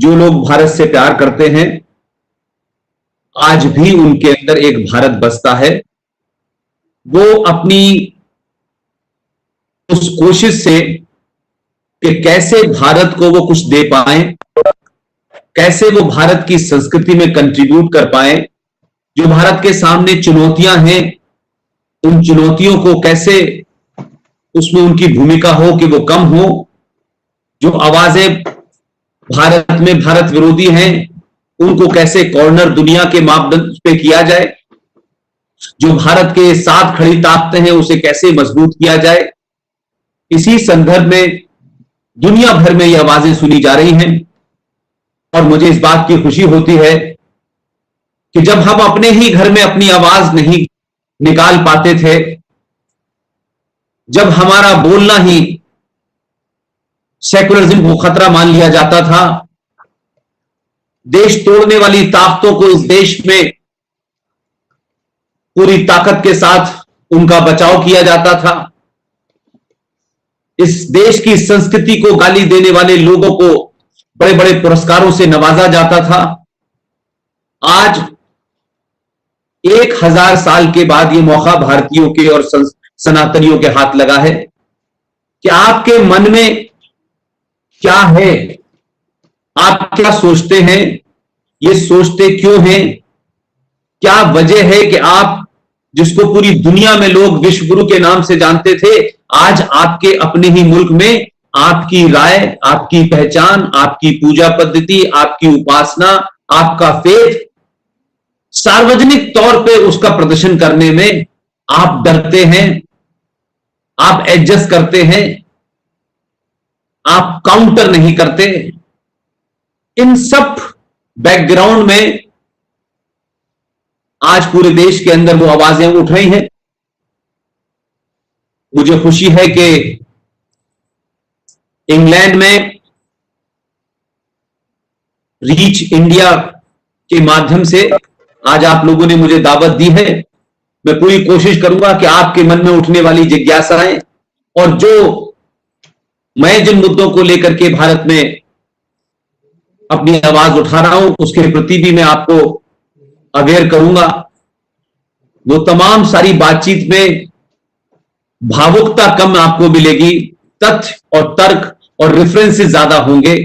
जो लोग भारत से प्यार करते हैं, आज भी उनके अंदर एक भारत बसता है। वो अपनी उस कोशिश से कि कैसे भारत को वो कुछ दे पाए, कैसे वो भारत की संस्कृति में कंट्रीब्यूट कर पाए, जो भारत के सामने चुनौतियां हैं, उन चुनौतियों को कैसे उसमें उनकी भूमिका हो कि वो कम हो, जो आवाजें भारत में भारत विरोधी हैं उनको कैसे कॉर्नर दुनिया के मापदंड पे किया जाए, जो भारत के साथ खड़ी ताकतें हैं उसे कैसे मजबूत किया जाए। इसी संदर्भ में दुनिया भर में ये आवाजें सुनी जा रही हैं और मुझे इस बात की खुशी होती है कि जब हम अपने ही घर में अपनी आवाज नहीं निकाल पाते थे, जब हमारा बोलना ही सेकुलरिज्म को खतरा मान लिया जाता था, देश तोड़ने वाली ताकतों को इस देश में पूरी ताकत के साथ उनका बचाव किया जाता था, इस देश की संस्कृति को गाली देने वाले लोगों को बड़े बड़े पुरस्कारों से नवाजा जाता था। आज 1000 साल के बाद ये मौका भारतीयों के और सनातनियों के हाथ लगा है कि आपके मन में क्या है, आप क्या सोचते हैं, ये सोचते क्यों हैं, क्या वजह है कि आप जिसको पूरी दुनिया में लोग विश्व गुरु के नाम से जानते थे, आज आपके अपने ही मुल्क में आपकी राय, आपकी पहचान, आपकी पूजा पद्धति, आपकी उपासना, आपका फेथ, सार्वजनिक तौर पे उसका प्रदर्शन करने में आप डरते हैं, आप एडजस्ट करते हैं, आप काउंटर नहीं करते। इन सब बैकग्राउंड में आज पूरे देश के अंदर वो आवाजें उठ रही हैं। मुझे खुशी है कि इंग्लैंड में रीच इंडिया के माध्यम से आज आप लोगों ने मुझे दावत दी है। मैं पूरी कोशिश करूंगा कि आपके मन में उठने वाली जिज्ञासाएं और जो मैं जिन मुद्दों को लेकर के भारत में अपनी आवाज उठा रहा हूं उसके प्रति भी मैं आपको अवेयर करूंगा। वो तमाम सारी बातचीत में भावुकता कम आपको मिलेगी, तथ्य और तर्क और रेफरेंसेस ज्यादा होंगे।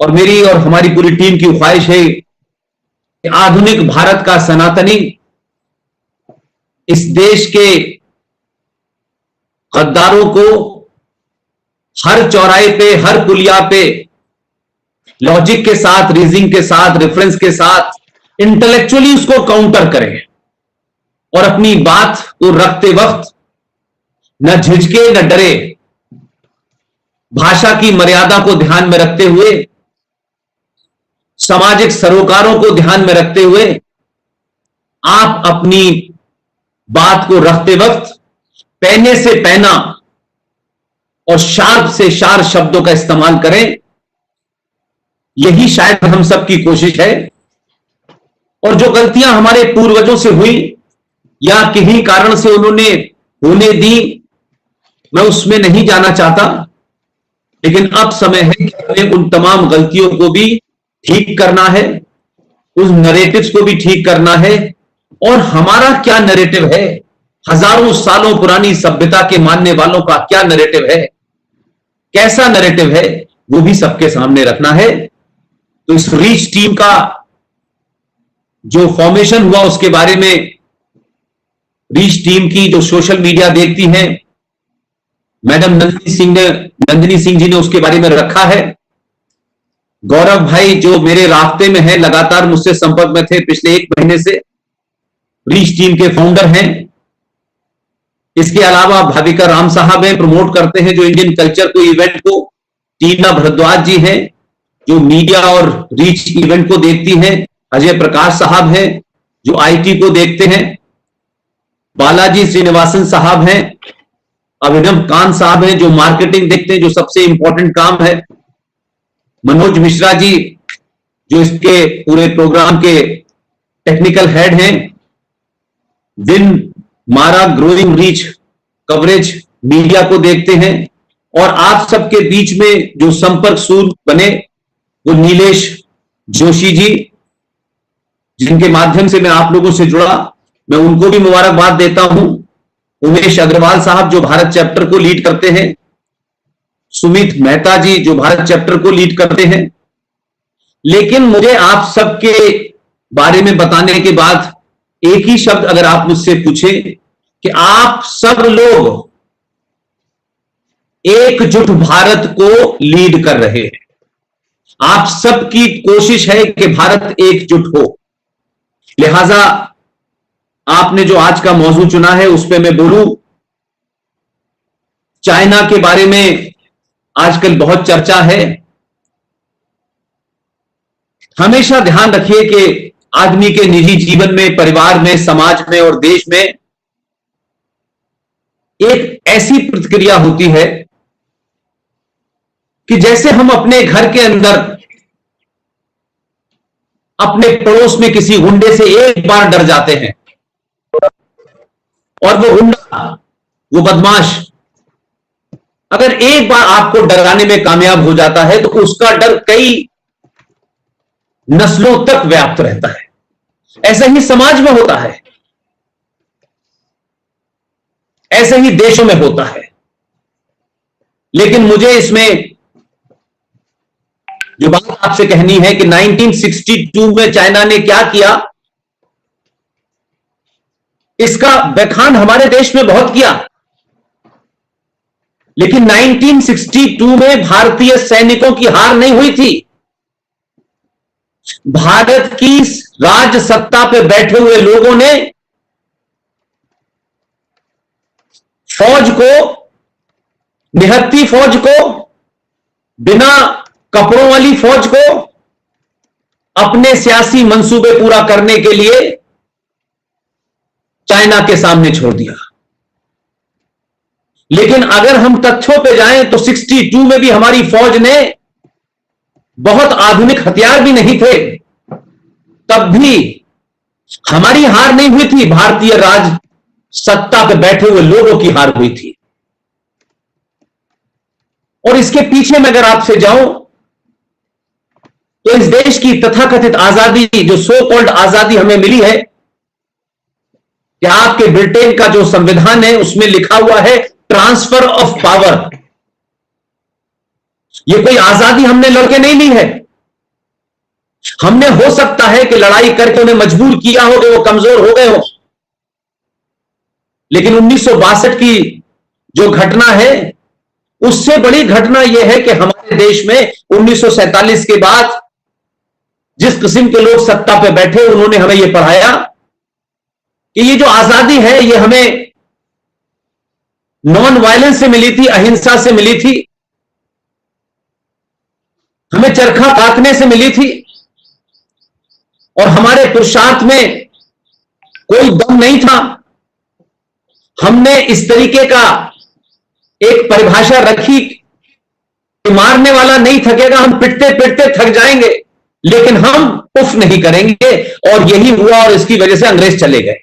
और मेरी और हमारी पूरी टीम की ख्वाहिश है कि आधुनिक भारत का सनातनी इस देश के गद्दारों को हर चौराहे पे, हर पुलिया पे लॉजिक के साथ, रीजनिंग के साथ, रेफरेंस के साथ इंटेलेक्चुअली उसको काउंटर करें और अपनी बात को रखते वक्त न झिझके न डरे, भाषा की मर्यादा को ध्यान में रखते हुए, सामाजिक सरोकारों को ध्यान में रखते हुए आप अपनी बात को रखते वक्त पैने से पैना और शार्प से शार्प शब्दों का इस्तेमाल करें। यही शायद हम सबकी कोशिश है। और जो गलतियां हमारे पूर्वजों से हुई या किन्हीं कारण से उन्होंने होने दी, मैं उसमें नहीं जाना चाहता, लेकिन अब समय है कि हमें उन तमाम गलतियों को भी ठीक करना है, उस नैरेटिव्स को भी ठीक करना है। और हमारा क्या नैरेटिव है, हजारों सालों पुरानी सभ्यता के मानने वालों का क्या नैरेटिव है, कैसा नैरेटिव है, वो भी सबके सामने रखना है। तो इस रीच टीम का जो फॉर्मेशन हुआ उसके बारे में रीच टीम की जो सोशल मीडिया देखती हैं, मैडम नंदिनी सिंह जी ने उसके बारे में रखा है। गौरव भाई जो मेरे रास्ते में है, लगातार मुझसे संपर्क में थे पिछले 1 महीने से, रीच टीम के फाउंडर हैं। इसके अलावा भाविका राम साहब हैं, प्रमोट करते हैं जो इंडियन कल्चर को, इवेंट को। टीना भरद्वाज जी हैं जो मीडिया और रीच इवेंट को देखती हैं। अजय प्रकाश साहब हैं जो आईटी को देखते हैं। बालाजी श्रीनिवासन साहब हैं। अभिनव कांत साहब हैं जो मार्केटिंग देखते हैं, जो सबसे इंपॉर्टेंट काम है। मनोज मिश्रा जी जो इसके पूरे प्रोग्राम के टेक्निकल हेड हैं। विन मारा ग्रोइंग रीच कवरेज मीडिया को देखते हैं। और आप सबके बीच में जो संपर्क सूत्र बने वो नीलेश जोशी जी, जिनके माध्यम से मैं आप लोगों से जुड़ा, मैं उनको भी मुबारकबाद देता हूं। उमेश अग्रवाल साहब जो भारत चैप्टर को लीड करते हैं, सुमित मेहता जी जो भारत चैप्टर को लीड करते हैं। लेकिन मुझे आप सबके बारे में बताने के बाद एक ही शब्द अगर आप मुझसे पूछे कि आप सब लोग एकजुट भारत को लीड कर रहे हैं, आप सबकी कोशिश है कि भारत एकजुट हो, लिहाजा आपने जो आज का मौजू चुना है उस पर मैं बोलूं। चाइना के बारे में आजकल बहुत चर्चा है। हमेशा ध्यान रखिए कि आदमी के निजी जीवन में, परिवार में, समाज में और देश में एक ऐसी प्रतिक्रिया होती है कि जैसे हम अपने घर के अंदर अपने पड़ोस में किसी गुंडे से एक बार डर जाते हैं और वो गुंडा, वो बदमाश अगर एक बार आपको डराने में कामयाब हो जाता है तो उसका डर कई नस्लों तक व्याप्त रहता है। ऐसा ही समाज में होता है, ऐसे ही देशों में होता है। लेकिन मुझे इसमें जो बात आपसे कहनी है कि 1962 में चाइना ने क्या किया, इसका बखान हमारे देश में बहुत किया। लेकिन 1962 में भारतीय सैनिकों की हार नहीं हुई थी। भारत की राज सत्ता पे बैठे हुए लोगों ने फौज को, निहत्थी फौज को, बिना कपड़ों वाली फौज को अपने सियासी मंसूबे पूरा करने के लिए चाइना के सामने छोड़ दिया। लेकिन अगर हम तथ्यों पे जाएं तो 62 में भी हमारी फौज ने, बहुत आधुनिक हथियार भी नहीं थे, तब भी हमारी हार नहीं हुई थी, भारतीय राज सत्ता पे बैठे हुए लोगों की हार हुई थी। और इसके पीछे में अगर आपसे जाऊं तो इस देश की तथाकथित आजादी, जो सो कॉल्ड आजादी हमें मिली है, कि आपके ब्रिटेन का जो संविधान है उसमें लिखा हुआ है ट्रांसफर ऑफ पावर। यह कोई आजादी हमने लड़के नहीं ली है। हमने हो सकता है कि लड़ाई करके उन्हें मजबूर किया हो कि वो कमजोर हो गए हो, लेकिन 1962 की जो घटना है उससे बड़ी घटना यह है कि हमारे देश में 1947 के बाद जिस किस्म के लोग सत्ता पे बैठे उन्होंने हमें यह पढ़ाया कि ये जो आजादी है ये हमें नॉन वायलेंस से मिली थी, अहिंसा से मिली थी, हमें चरखा काटने से मिली थी, और हमारे पुरुषार्थ में कोई दम नहीं था। हमने इस तरीके का एक परिभाषा रखी कि मारने वाला नहीं थकेगा, हम पिटते पिटते थक जाएंगे लेकिन हम उफ नहीं करेंगे, और यही हुआ और इसकी वजह से अंग्रेज चले गए।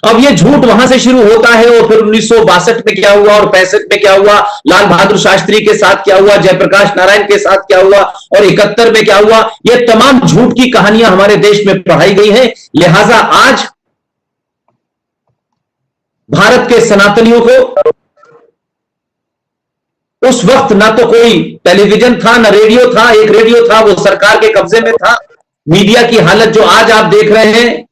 अब ये झूठ वहां से शुरू होता है, और फिर 1962 में क्या हुआ और 65 में क्या हुआ, लाल बहादुर शास्त्री के साथ क्या हुआ, जयप्रकाश नारायण के साथ क्या हुआ, और 71 में क्या हुआ, ये तमाम झूठ की कहानियां हमारे देश में पढ़ाई गई हैं। लिहाजा आज भारत के सनातनियों को उस वक्त ना तो कोई टेलीविजन था, ना रेडियो था, एक रेडियो था वो सरकार के कब्जे में था। मीडिया की हालत जो आज आप देख रहे हैं,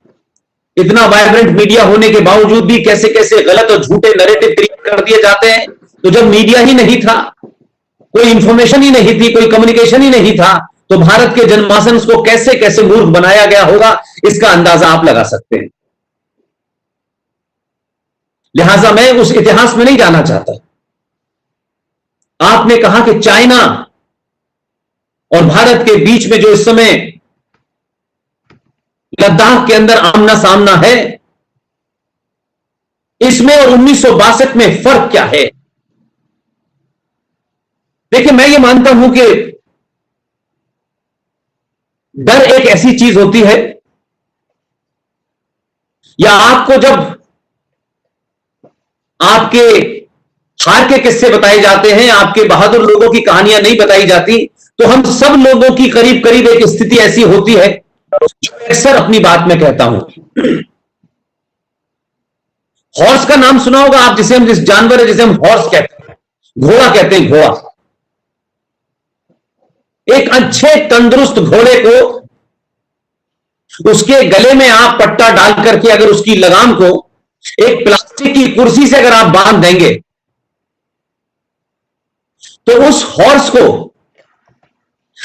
इतना वाइब्रेंट मीडिया होने के बावजूद भी कैसे कैसे गलत और झूठे नैरेटिव क्रिएट कर दिए जाते हैं। तो जब मीडिया ही नहीं था, कोई इंफॉर्मेशन ही नहीं थी, कोई कम्युनिकेशन ही नहीं था, तो भारत के जनमानस को कैसे कैसे मूर्ख बनाया गया होगा, इसका अंदाजा आप लगा सकते हैं। लिहाजा मैं उस इतिहास में नहीं जाना चाहता। आपने कहा कि चाइना और भारत के बीच में जो इस समय लद्दाख के अंदर आमना सामना है, इसमें और 1962 में फर्क क्या है? देखिए, मैं ये मानता हूं कि डर एक ऐसी चीज होती है, या आपको जब आपके हार के किस्से बताए जाते हैं, आपके बहादुर लोगों की कहानियां नहीं बताई जाती, तो हम सब लोगों की करीब करीब एक स्थिति ऐसी होती है जो अक्सर अपनी बात में कहता हूं। हॉर्स का नाम सुना होगा आप, जिस जानवर है जिसे हम हॉर्स कहते हैं, घोड़ा कहते हैं, घोड़ा। एक अच्छे तंदुरुस्त घोड़े को उसके गले में आप पट्टा डाल करके अगर उसकी लगाम को एक प्लास्टिक की कुर्सी से अगर आप बांध देंगे तो उस हॉर्स को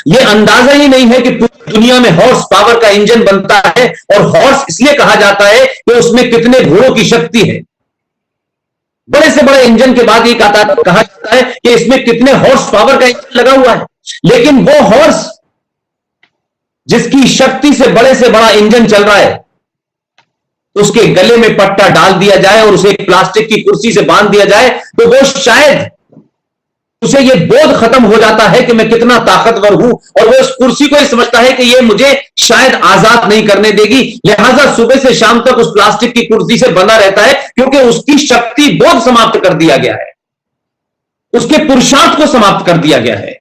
यह अंदाजा ही नहीं है कि पूरी दुनिया में हॉर्स पावर का इंजन बनता है, और हॉर्स इसलिए कहा जाता है कि उसमें कितने घोड़ों की शक्ति है। बड़े से बड़े इंजन के बाद ये कहा जाता है कि इसमें कितने हॉर्स पावर का इंजन लगा हुआ है। लेकिन वो हॉर्स जिसकी शक्ति से बड़ा इंजन चल रहा है, उसके गले में पट्टा डाल दिया जाए और उसे एक प्लास्टिक की कुर्सी से बांध दिया जाए तो वो शायद उसे ये बोध खत्म हो जाता है कि मैं कितना ताकतवर हूं, और वो उस कुर्सी को ही समझता है कि ये मुझे शायद आजाद नहीं करने देगी, लिहाजा सुबह से शाम तक उस प्लास्टिक की कुर्सी से बंधा रहता है, क्योंकि उसकी शक्ति बोध समाप्त कर दिया गया है, उसके पुरुषार्थ को समाप्त कर दिया गया है,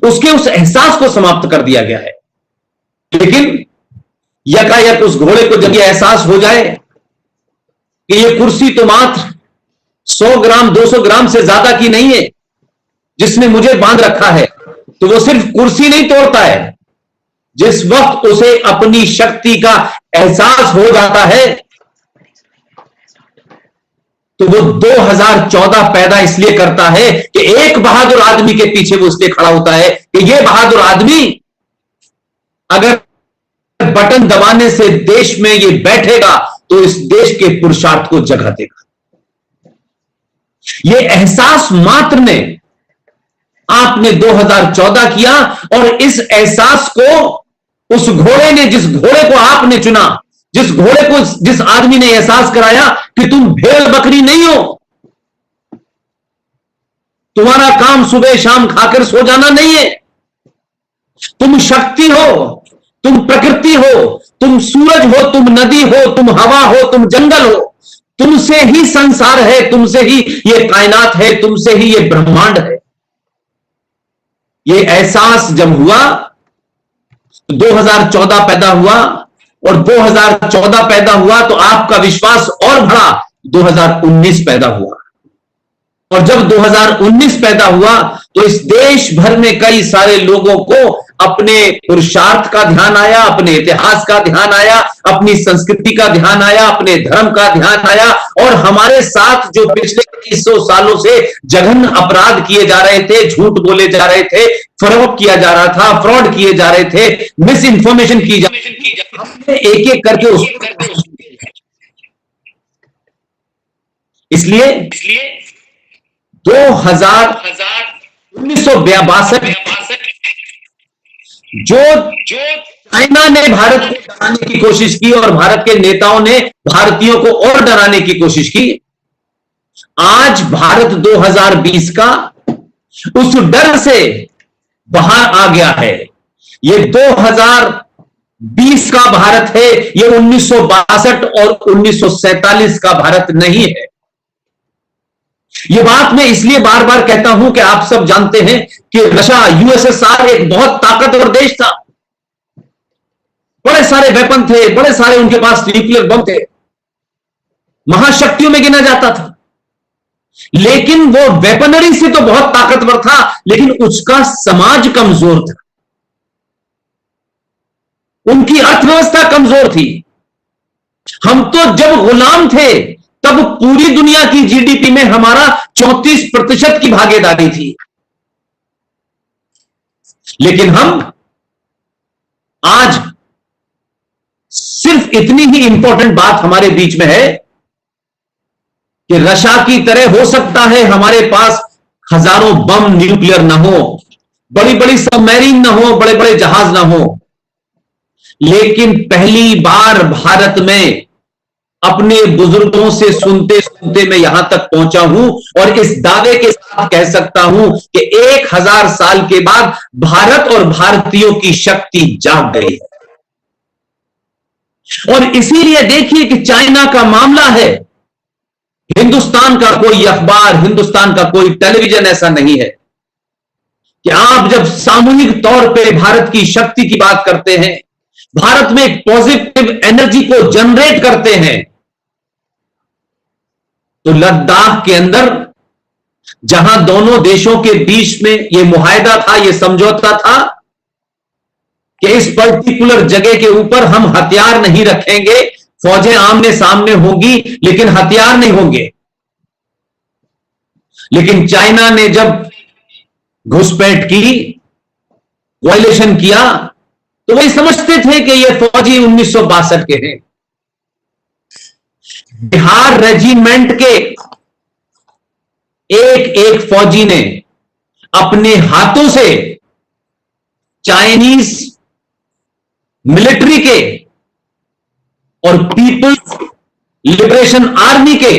उसके उस एहसास को समाप्त कर दिया गया है। लेकिन यकायक उस घोड़े को जब यह एहसास हो जाए कि यह कुर्सी तो मात्र 100 ग्राम 200 ग्राम से ज्यादा की नहीं है जिसने मुझे बांध रखा है, तो वो सिर्फ कुर्सी नहीं तोड़ता है। जिस वक्त उसे अपनी शक्ति का एहसास हो जाता है तो वो 2014 पैदा इसलिए करता है कि एक बहादुर आदमी के पीछे वो इसलिए खड़ा होता है कि ये बहादुर आदमी अगर बटन दबाने से देश में ये बैठेगा तो इस देश के पुरुषार्थ को जगह देगा। ये एहसास मात्र ने आपने 2014 किया, और इस एहसास को उस घोड़े ने, जिस घोड़े को आपने चुना, जिस घोड़े को जिस आदमी ने एहसास कराया कि तुम भेड़ बकरी नहीं हो, तुम्हारा काम सुबह शाम खाकर सो जाना नहीं है, तुम शक्ति हो, तुम प्रकृति हो, तुम सूरज हो, तुम नदी हो, तुम हवा हो, तुम जंगल हो, तुमसे ही संसार है, तुमसे ही ये कायनात है, तुमसे ही ये ब्रह्मांड है। ये एहसास जब हुआ तो 2014 पैदा हुआ, और 2014 पैदा हुआ तो आपका विश्वास और बढ़ा, 2019 पैदा हुआ, और जब 2019 पैदा हुआ तो इस देश भर में कई सारे लोगों को अपने पुरुषार्थ का ध्यान आया, अपने इतिहास का ध्यान आया, अपनी संस्कृति का ध्यान आया, अपने धर्म का ध्यान आया, और हमारे साथ जो पिछले 300 सालों से जघन्य अपराध किए जा रहे थे, झूठ बोले जा रहे थे, फरोग किया जा रहा था, फ्रॉड किए जा रहे थे, मिस इंफॉर्मेशन की जा रही थी, हमने एक एक करके उसको, इसलिए 1962 जो चाइना ने भारत को डराने की कोशिश की और भारत के नेताओं ने भारतीयों को और डराने की कोशिश की, आज भारत 2020 का उस डर से बाहर आ गया है। ये 2020 का भारत है, ये 1962 और 1947 का भारत नहीं है। ये बात मैं इसलिए बार बार कहता हूं कि आप सब जानते हैं कि रशिया, यूएसएसआर एक बहुत ताकतवर देश था, बड़े सारे वेपन थे, बड़े सारे उनके पास न्यूक्लियर बम थे, महाशक्तियों में गिना जाता था, लेकिन वो वेपनरी से तो बहुत ताकतवर था, लेकिन उसका समाज कमजोर था, उनकी अर्थव्यवस्था कमजोर थी। हम तो जब गुलाम थे तब पूरी दुनिया की जीडीपी में हमारा 34% की भागीदारी थी, लेकिन हम आज सिर्फ इतनी ही इंपॉर्टेंट बात हमारे बीच में है कि रशिया की तरह हो सकता है हमारे पास हजारों बम न्यूक्लियर ना हो, बड़ी बड़ी सबमरीन ना हो, बड़े बड़े जहाज ना हो, लेकिन पहली बार भारत में अपने बुजुर्गों से सुनते सुनते मैं यहां तक पहुंचा हूं, और इस दावे के साथ कह सकता हूं कि 1000 साल के बाद भारत और भारतीयों की शक्ति जाग गई है। और इसीलिए देखिए कि चाइना का मामला है, हिंदुस्तान का कोई अखबार, हिंदुस्तान का कोई टेलीविजन ऐसा नहीं है कि आप जब सामूहिक तौर पे भारत की शक्ति की बात करते हैं, भारत में एक पॉजिटिव एनर्जी को जनरेट करते हैं, तो लद्दाख के अंदर जहां दोनों देशों के बीच में यह मुआहदा था, यह समझौता था कि इस पर्टिकुलर जगह के ऊपर हम हथियार नहीं रखेंगे, फौजें आमने सामने होंगी लेकिन हथियार नहीं होंगे। लेकिन चाइना ने जब घुसपैठ की, वायलेशन किया, तो वही समझते थे कि ये फौजी 1962 के हैं। बिहार रेजिमेंट के एक एक फौजी ने अपने हाथों से चाइनीज मिलिट्री के और पीपल्स लिबरेशन आर्मी के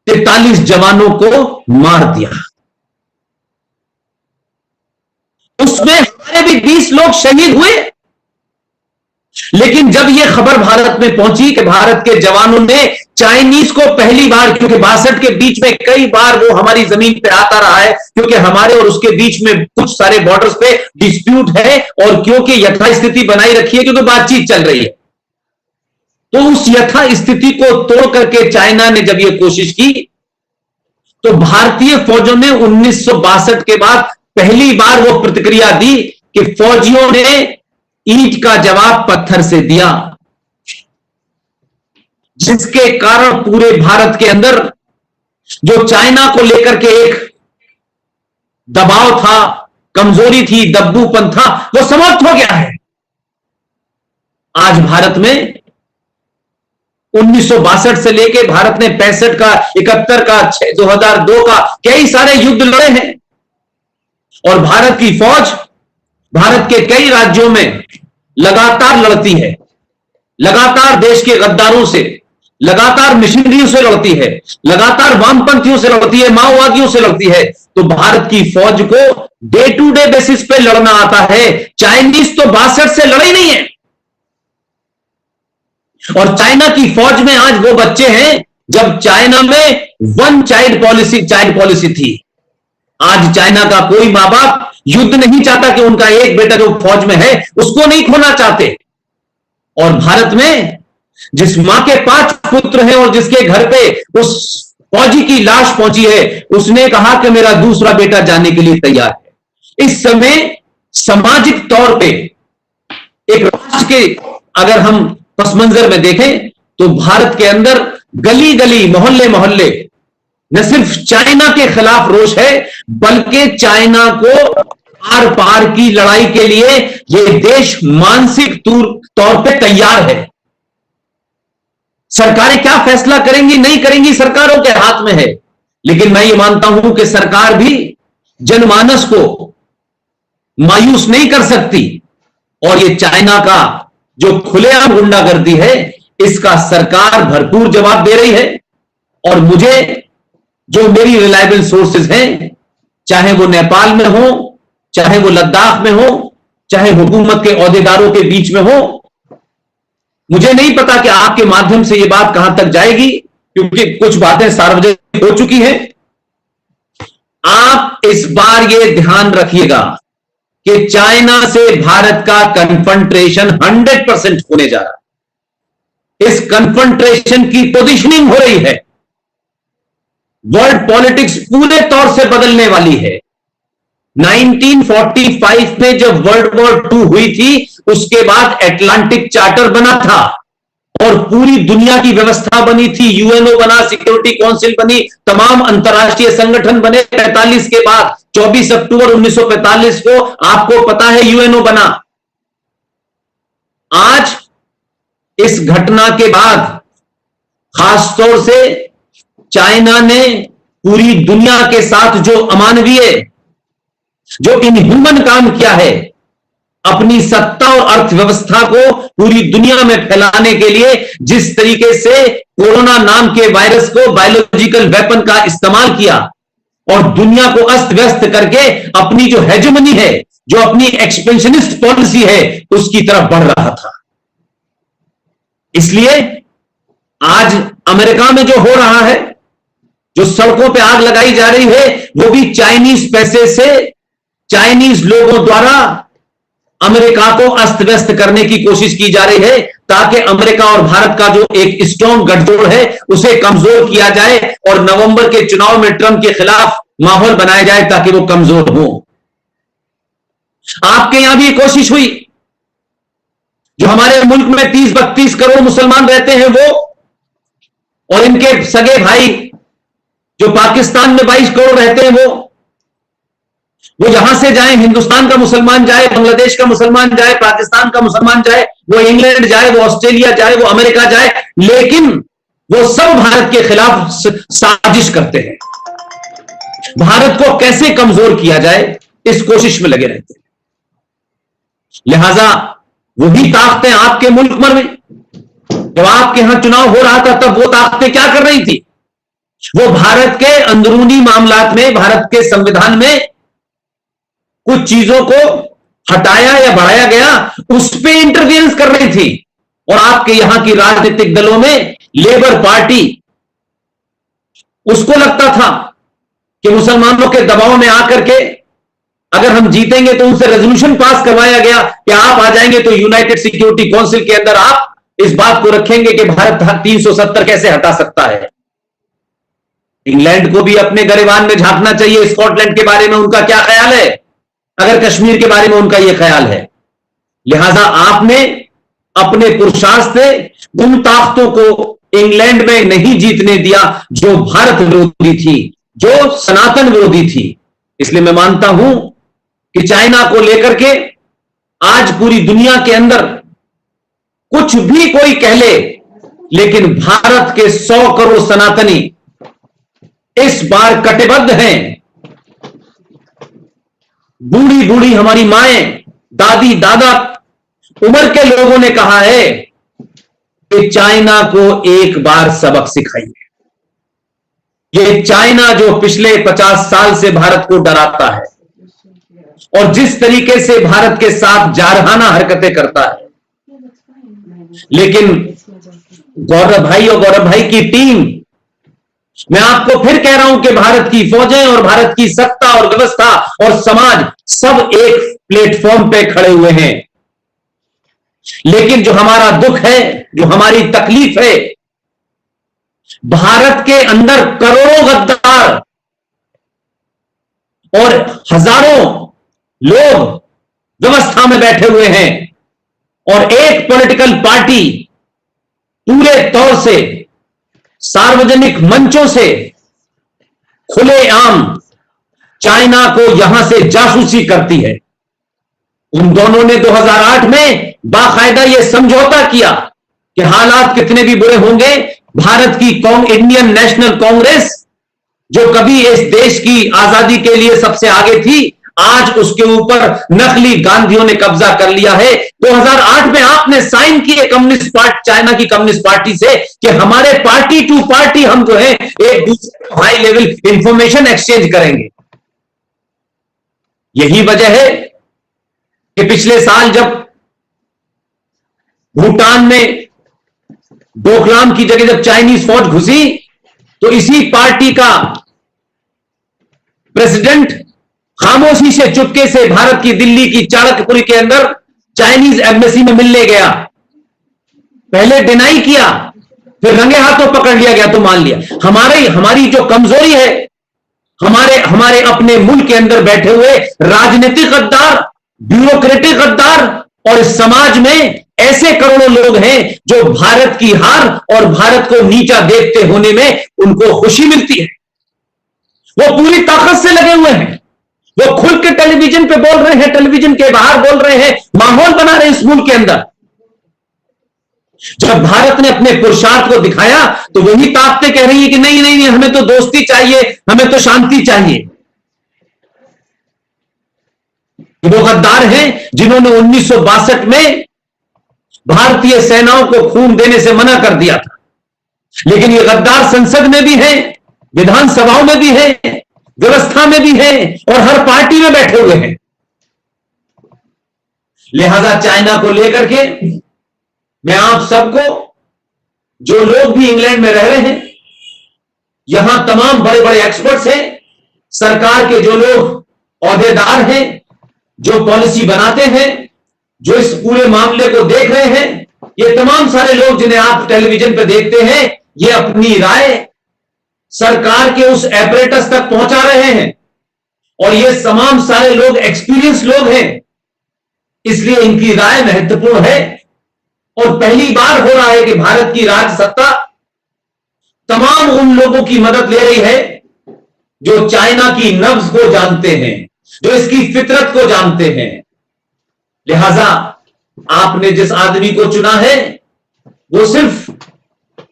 43 जवानों को मार दिया। उसमें हमारे भी 20 लोग शहीद हुए। लेकिन जब यह खबर भारत में पहुंची कि भारत के जवानों ने चाइनीज को पहली बार, क्योंकि 62 के बीच में कई बार वो हमारी जमीन पे आता रहा है, क्योंकि हमारे और उसके बीच में कुछ सारे बॉर्डर्स पे डिस्प्यूट है, और क्योंकि यथास्थिति बनाई रखी है, क्योंकि बातचीत चल रही है, तो उस यथास्थिति को तोड़ करके चाइना ने जब यह कोशिश की, तो भारतीय फौजों ने 1962 के बाद पहली बार वो प्रतिक्रिया दी कि फौजियों ने ईंट का जवाब पत्थर से दिया, जिसके कारण पूरे भारत के अंदर जो चाइना को लेकर के एक दबाव था, कमजोरी थी, दब्बूपन था, वो समाप्त हो गया है। आज भारत में 1962 से लेके भारत ने 65 का, 71 का, 2002 का कई सारे युद्ध लड़े हैं, और भारत की फौज भारत के कई राज्यों में लगातार लड़ती है, लगातार देश के गद्दारों से, लगातार मिशनरियों से लड़ती है, लगातार वामपंथियों से लड़ती है, माओवादियों से लड़ती है। तो भारत की फौज को डे टू डे बेसिस पे लड़ना आता है। चाइनीज तो 62 से लड़े नहीं है, और चाइना की फौज में आज वो बच्चे हैं जब चाइना में वन चाइल्ड पॉलिसी थी। आज चाइना का कोई मां बाप युद्ध नहीं चाहता कि उनका एक बेटा जो फौज में है उसको नहीं खोना चाहते। और भारत में जिस मां के 5 पुत्र हैं और जिसके घर पे उस फौजी की लाश पहुंची है, उसने कहा कि मेरा दूसरा बेटा जाने के लिए तैयार है। इस समय सामाजिक तौर पे एक राष्ट्र के अगर हम पस मंजर में देखें तो भारत के अंदर गली गली, मोहल्ले मोहल्ले न सिर्फ चाइना के खिलाफ रोष है, बल्कि चाइना को आर पार की लड़ाई के लिए यह देश मानसिक तौर पे तैयार है। सरकारें क्या फैसला करेंगी नहीं करेंगी सरकारों के हाथ में है, लेकिन मैं ये मानता हूं कि सरकार भी जनमानस को मायूस नहीं कर सकती, और ये चाइना का जो खुलेआम गुंडागर्दी है इसका सरकार भरपूर जवाब दे रही है। और मुझे जो मेरी रिलायबल सोर्सेज हैं, चाहे वो नेपाल में हो, चाहे वो लद्दाख में हो, चाहे हुकूमत के ओहदेदारों के बीच में हो, मुझे नहीं पता कि आपके माध्यम से ये बात कहां तक जाएगी, क्योंकि कुछ बातें सार्वजनिक हो चुकी हैं। आप इस बार ये ध्यान रखिएगा कि चाइना से भारत का कन्फ्रंटेशन 100% होने जा रहा है। इस कन्फ्रंटेशन की पोजीशनिंग हो रही है। वर्ल्ड पॉलिटिक्स पूरे तौर से बदलने वाली है। 1945 में जब वर्ल्ड वॉर 2 हुई थी, उसके बाद अटलांटिक चार्टर बना था और पूरी दुनिया की व्यवस्था बनी थी। यूएनओ बना, सिक्योरिटी काउंसिल बनी, तमाम अंतरराष्ट्रीय संगठन बने। 45 के बाद 24 अक्टूबर 1945 को आपको पता है यूएनओ बना। आज इस घटना के बाद खासतौर से चाइना ने पूरी दुनिया के साथ जो अमानवीय, जो इनह्यूमन काम किया है, अपनी सत्ता और अर्थव्यवस्था को पूरी दुनिया में फैलाने के लिए जिस तरीके से कोरोना नाम के वायरस को बायोलॉजिकल वेपन का इस्तेमाल किया और दुनिया को अस्त व्यस्त करके अपनी जो हेजेमनी है, जो अपनी एक्सपेंशनिस्ट पॉलिसी है, उसकी तरफ बढ़ रहा था। इसलिए आज अमेरिका में जो हो रहा है, जो सड़कों पे आग लगाई जा रही है वो भी चाइनीज पैसे से, चाइनीज लोगों द्वारा अमेरिका को अस्त व्यस्त करने की कोशिश की जा रही है, ताकि अमेरिका और भारत का जो एक स्ट्रॉन्ग गठजोड़ है उसे कमजोर किया जाए और नवंबर के चुनाव में ट्रंप के खिलाफ माहौल बनाया जाए ताकि वो कमजोर हो। आपके यहां भी कोशिश हुई, जो हमारे मुल्क में 30-32 करोड़ मुसलमान रहते हैं वो और इनके सगे भाई जो पाकिस्तान में 22 करोड़ रहते हैं वो यहां से जाए, हिंदुस्तान का मुसलमान जाए, बांग्लादेश का मुसलमान जाए, पाकिस्तान का मुसलमान जाए, वो इंग्लैंड जाए, वो ऑस्ट्रेलिया जाए, वो अमेरिका जाए, लेकिन वो सब भारत के खिलाफ साजिश करते हैं। भारत को कैसे कमजोर किया जाए इस कोशिश में लगे रहते हैं। लिहाजा वही ताकतें आपके मुल्क में, जब आपके यहां चुनाव हो रहा था तब वो ताकतें क्या कर रही थी? वो भारत के अंदरूनी मामलात में, भारत के संविधान में कुछ चीजों को हटाया या बढ़ाया गया, उस पर इंटरफेरेंस कर रही थी। और आपके यहां की राजनीतिक दलों में लेबर पार्टी, उसको लगता था कि मुसलमानों के दबाव में आकर के अगर हम जीतेंगे तो उनसे रेजोल्यूशन पास करवाया गया कि आप आ जाएंगे तो यूनाइटेड सिक्योरिटी काउंसिल के अंदर आप इस बात को रखेंगे कि भारत 370 कैसे हटा सकता है। इंग्लैंड को भी अपने गरिबान में झांकना चाहिए, स्कॉटलैंड के बारे में उनका क्या ख्याल है, अगर कश्मीर के बारे में उनका यह ख्याल है। लिहाजा आपने अपने पुरुषार्थ से उन ताकतों को इंग्लैंड में नहीं जीतने दिया जो भारत विरोधी थी, जो सनातन विरोधी थी। इसलिए मैं मानता हूं कि चाइना को लेकर के आज पूरी दुनिया के अंदर कुछ भी कोई कह ले, लेकिन भारत के 100 करोड़ सनातनी इस बार कटिबद्ध हैं। बूढ़ी बूढ़ी हमारी माएं, दादी दादा उम्र के लोगों ने कहा है कि चाइना को एक बार सबक सिखाइए। ये चाइना जो पिछले 50 साल से भारत को डराता है और जिस तरीके से भारत के साथ जारहाना हरकतें करता है, लेकिन गौरव भाई और गौरव भाई की टीम, मैं आपको फिर कह रहा हूं कि भारत की फौजें और भारत की सत्ता और व्यवस्था और समाज सब एक प्लेटफॉर्म पे खड़े हुए हैं। लेकिन जो हमारा दुख है, जो हमारी तकलीफ है, भारत के अंदर करोड़ों गद्दार और हजारों लोग व्यवस्था में बैठे हुए हैं और एक पॉलिटिकल पार्टी पूरे तौर से सार्वजनिक मंचों से खुलेआम चाइना को यहां से जासूसी करती है। उन दोनों ने 2008 में बाकायदा यह समझौता किया कि हालात कितने भी बुरे होंगे, भारत की इंडियन नेशनल कांग्रेस जो कभी इस देश की आजादी के लिए सबसे आगे थी, आज उसके ऊपर नकली गांधियों ने कब्जा कर लिया है। 2008 में आपने साइन किए कम्युनिस्ट पार्टी, चाइना की कम्युनिस्ट पार्टी से कि हमारे पार्टी टू पार्टी हम जो है एक दूसरे को हाई लेवल इंफॉर्मेशन एक्सचेंज करेंगे। यही वजह है कि पिछले साल जब भूटान में डोकलाम की जगह जब चाइनीज फौज घुसी, तो इसी पार्टी का प्रेसिडेंट खामोशी से चुपके से भारत की दिल्ली की चाणक्यपुरी के अंदर चाइनीज एम्बेसी में मिलने गया। पहले डिनाई किया, फिर रंगे हाथों पकड़ लिया गया तो मान लिया। हमारी जो कमजोरी है, हमारे अपने मुल्क के अंदर बैठे हुए राजनीतिक गद्दार, ब्यूरोक्रेटिक गद्दार और इस समाज में ऐसे करोड़ों लोग हैं जो भारत की हार और भारत को नीचा देखते होने में उनको खुशी मिलती है। वो पूरी ताकत से लगे हुए हैं, वो खुल के टेलीविजन पे बोल रहे हैं, टेलीविजन के बाहर बोल रहे हैं, माहौल बना रहे हैं इस मुल्क के अंदर। जब भारत ने अपने पुरुषार्थ को दिखाया तो वही ताकतें कह रही है कि नहीं नहीं नहीं, हमें तो दोस्ती चाहिए, हमें तो शांति चाहिए। वो गद्दार हैं जिन्होंने 1962 में भारतीय सेनाओं को खून देने से मना कर दिया था, लेकिन ये गद्दार संसद में भी हैं, विधानसभाओं में भी हैं, व्यवस्था में भी हैं और हर पार्टी में बैठे हुए हैं। लिहाजा चाइना को लेकर के मैं आप सबको, जो लोग भी इंग्लैंड में रह रहे हैं, यहां तमाम बड़े बड़े एक्सपर्ट्स हैं, सरकार के जो लोग ओहदेदार हैं, जो पॉलिसी बनाते हैं, जो इस पूरे मामले को देख रहे हैं, ये तमाम सारे लोग जिन्हें आप टेलीविजन पर देखते हैं, ये अपनी राय सरकार के उस एपरेटस तक पहुंचा रहे हैं। और ये तमाम सारे लोग एक्सपीरियंस लोग हैं, इसलिए इनकी राय महत्वपूर्ण है। और पहली बार हो रहा है कि भारत की राज सत्ता तमाम उन लोगों की मदद ले रही है जो चाइना की नब्ज को जानते हैं, जो इसकी फितरत को जानते हैं। लिहाजा आपने जिस आदमी को चुना है वो सिर्फ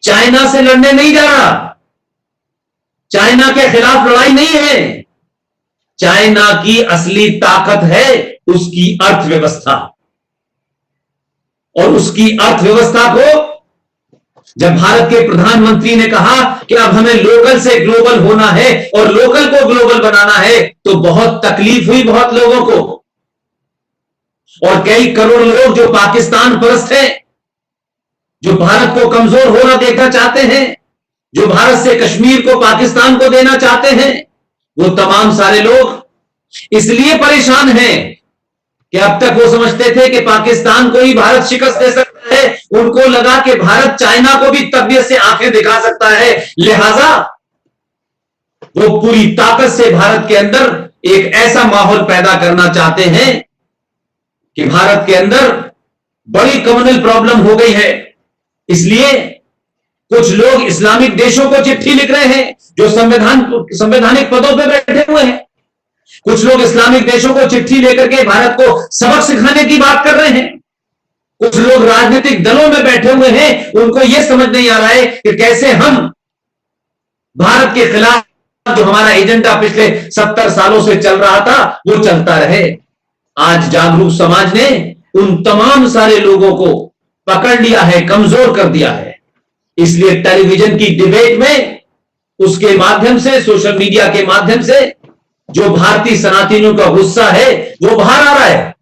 चाइना से लड़ने नहीं जा रहा, चाइना के खिलाफ लड़ाई नहीं है। चाइना की असली ताकत है उसकी अर्थव्यवस्था। और उसकी अर्थव्यवस्था को जब भारत के प्रधानमंत्री ने कहा कि अब हमें लोकल से ग्लोबल होना है और लोकल को ग्लोबल बनाना है, तो बहुत तकलीफ हुई बहुत लोगों को। और कई करोड़ लोग जो पाकिस्तान परस्त हैं, जो भारत को कमजोर होना देखना चाहते हैं, जो भारत से कश्मीर को पाकिस्तान को देना चाहते हैं, वो तमाम सारे लोग इसलिए परेशान हैं कि अब तक वो समझते थे कि पाकिस्तान को ही भारत शिकस्त दे सकता है। उनको लगा कि भारत चाइना को भी तबियत से आंखें दिखा सकता है। लिहाजा वो पूरी ताकत से भारत के अंदर एक ऐसा माहौल पैदा करना चाहते हैं कि भारत के अंदर बड़ी कम्युनल प्रॉब्लम हो गई है। इसलिए कुछ लोग इस्लामिक देशों को चिट्ठी लिख रहे हैं जो संवैधानिक पदों पर बैठे हुए हैं। कुछ लोग इस्लामिक देशों को चिट्ठी लेकर के भारत को सबक सिखाने की बात कर रहे हैं। कुछ लोग राजनीतिक दलों में बैठे हुए हैं, उनको यह समझ नहीं आ रहा है कि कैसे हम भारत के खिलाफ जो हमारा एजेंडा पिछले 70 सालों से चल रहा था वो चलता रहे। आज जागरूक समाज ने उन तमाम सारे लोगों को पकड़ लिया है, कमजोर कर दिया है। इसलिए टेलीविजन की डिबेट में उसके माध्यम से, सोशल मीडिया के माध्यम से जो भारतीय सनातनियों का गुस्सा है वो बाहर आ रहा है।